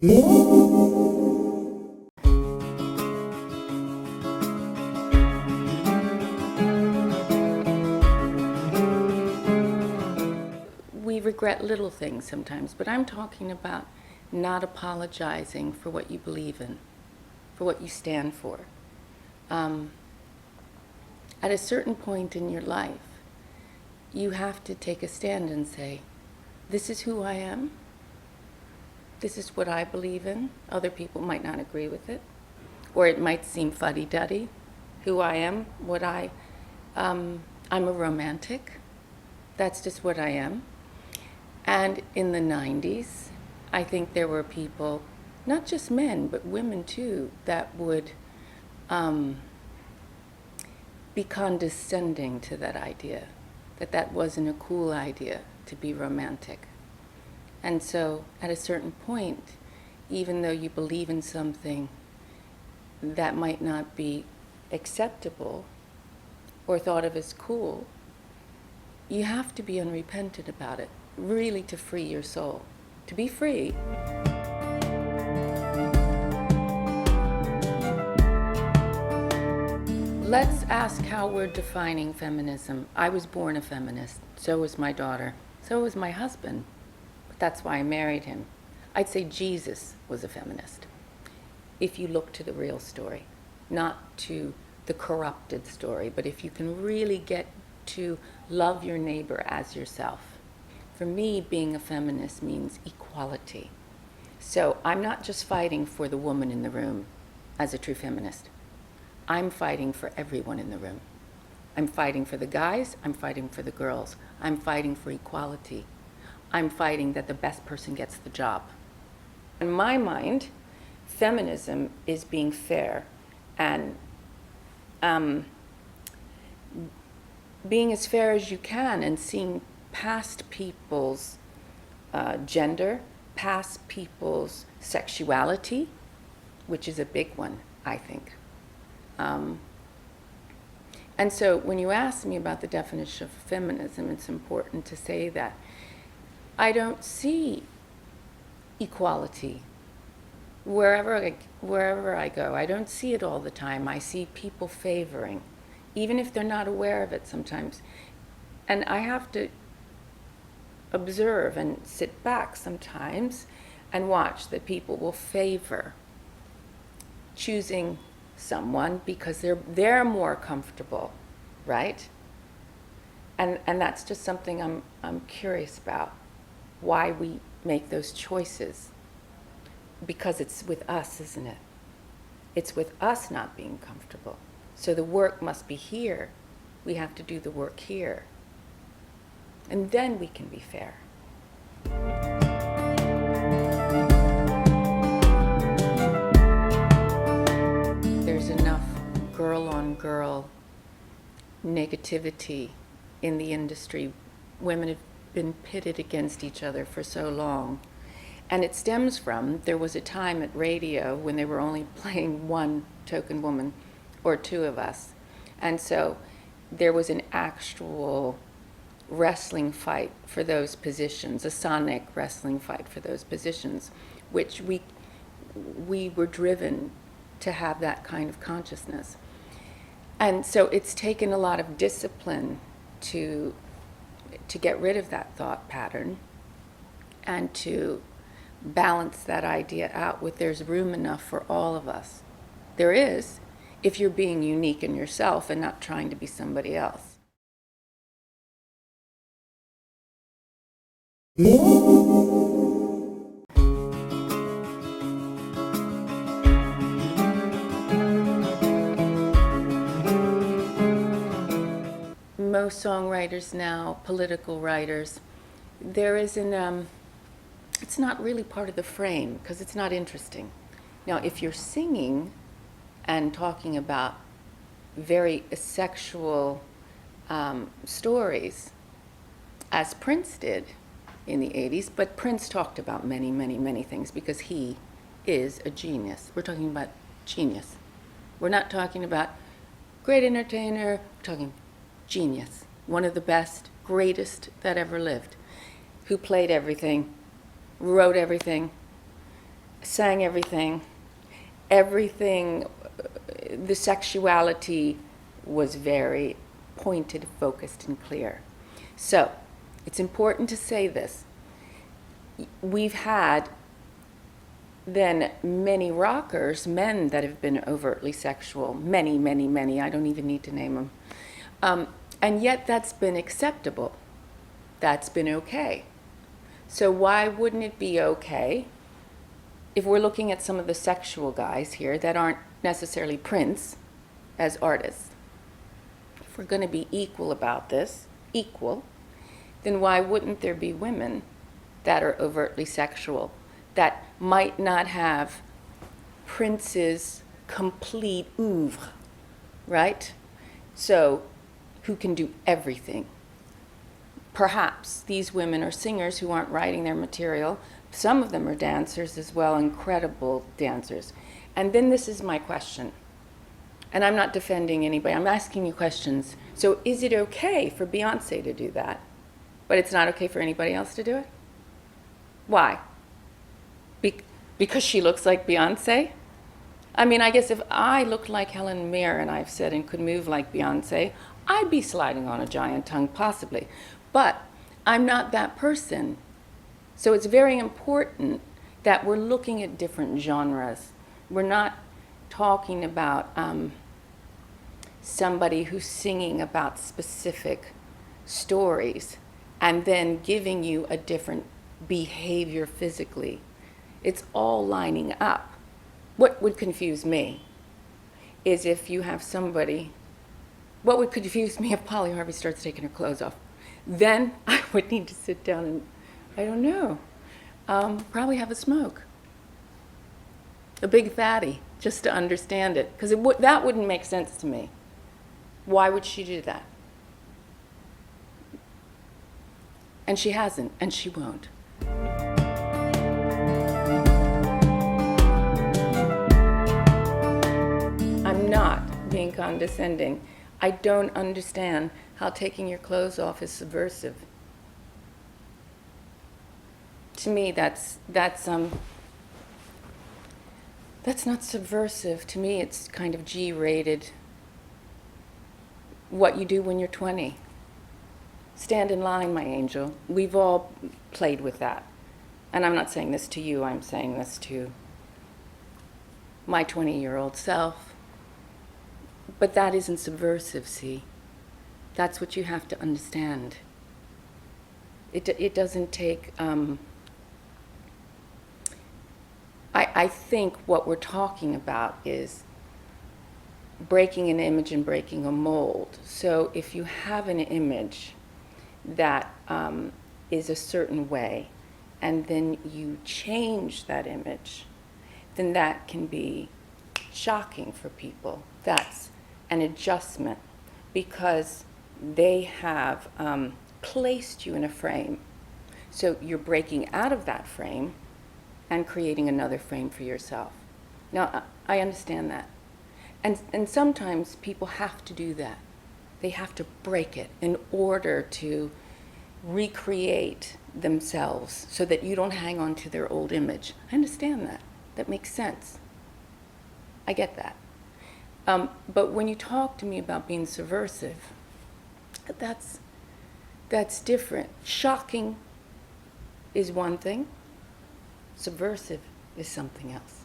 We regret little things sometimes, but I'm talking about not apologizing for what you believe in, for what you stand for. At a certain point in your life, you have to take a stand and say, this is who I am. This is what I believe in. Other people might not agree with it, or it might seem fuddy-duddy. Who I am, I'm a romantic. That's just what I am. And in the 90s, I think there were people, not just men, but women too, that would be condescending to that idea, that wasn't a cool idea to be romantic. And so at a certain point, even though you believe in something that might not be acceptable or thought of as cool, you have to be unrepentant about it, really, to free your soul. To be free. Let's ask how we're defining feminism. I was born a feminist, so was my daughter, so was my husband. But that's why I married him. I'd say Jesus was a feminist, if you look to the real story, not to the corrupted story, but if you can really get to love your neighbor as yourself. For me, being a feminist means equality. So I'm not just fighting for the woman in the room as a true feminist. I'm fighting for everyone in the room. I'm fighting for the guys, I'm fighting for the girls. I'm fighting for equality. I'm fighting that the best person gets the job. In my mind, feminism is being fair and being as fair as you can and seeing past people's gender, past people's sexuality, which is a big one, I think. And so when you ask me about the definition of feminism, it's important to say that I don't see equality wherever I go. I don't see it all the time. I see people favoring, even if they're not aware of it sometimes. And I have to observe and sit back sometimes and watch that people will favor choosing someone because they're more comfortable, right? And that's just something I'm curious about, why we make those choices. Because it's with us, isn't it? It's with us not being comfortable. So the work must be here. We have to do the work here. And then we can be fair. There's enough girl-on-girl negativity in the industry. Women have been pitted against each other for so long. And it stems from, there was a time at radio when they were only playing one token woman or two of us. And so there was an actual wrestling fight for those positions, a sonic wrestling fight for those positions, which we were driven to have that kind of consciousness. And so it's taken a lot of discipline to get rid of that thought pattern and to balance that idea out with there's room enough for all of us. There is, if you're being unique in yourself and not trying to be somebody else. Most songwriters now, political writers, there is it's not really part of the frame because it's not interesting. Now, if you're singing and talking about very sexual stories, as Prince did in the 80s, but Prince talked about many, many, many things because he is a genius. We're talking about genius. We're not talking about great entertainer, we're talking genius. One of the best, greatest that ever lived, who played everything, wrote everything, sang everything. Everything, the sexuality was very pointed, focused, and clear. So, it's important to say this. We've had then many rockers, men that have been overtly sexual, many, many, many, I don't even need to name them. And yet that's been acceptable. That's been okay. So why wouldn't it be okay if we're looking at some of the sexual guys here that aren't necessarily Prince as artists? If we're going to be equal about this, then why wouldn't there be women that are overtly sexual that might not have Prince's complete oeuvre, right? So, who can do everything? Perhaps these women are singers who aren't writing their material. Some of them are dancers as well, incredible dancers. And then this is my question. And I'm not defending anybody, I'm asking you questions. So is it okay for Beyonce to do that, but it's not okay for anybody else to do it? Why? Because she looks like Beyonce? I mean, I guess if I looked like Helen Mirren, I've said, and could move like Beyonce, I'd be sliding on a giant tongue, possibly. But I'm not that person. So it's very important that we're looking at different genres. We're not talking about somebody who's singing about specific stories and then giving you a different behavior physically. It's all lining up. What would confuse me is if you have somebody, what would confuse me if Polly Harvey starts taking her clothes off? Then I would need to sit down and, I don't know, probably have a smoke. A big fatty, just to understand it. Because that wouldn't make sense to me. Why would she do that? And she hasn't, and she won't. I'm not being condescending. I don't understand how taking your clothes off is subversive. To me, that's not subversive. To me, it's kind of G-rated. What you do when you're 20. Stand in line, my angel. We've all played with that. And I'm not saying this to you, I'm saying this to my 20-year-old self. But that isn't subversive, see? That's what you have to understand. It doesn't take... I think what we're talking about is breaking an image and breaking a mold. So if you have an image that is a certain way, and then you change that image, then that can be shocking for people. That's an adjustment because they have placed you in a frame. So you're breaking out of that frame and creating another frame for yourself. Now, I understand that. And sometimes people have to do that. They have to break it in order to recreate themselves so that you don't hang on to their old image. I understand that. That makes sense. I get that. But when you talk to me about being subversive, that's different. Shocking is one thing. Subversive is something else.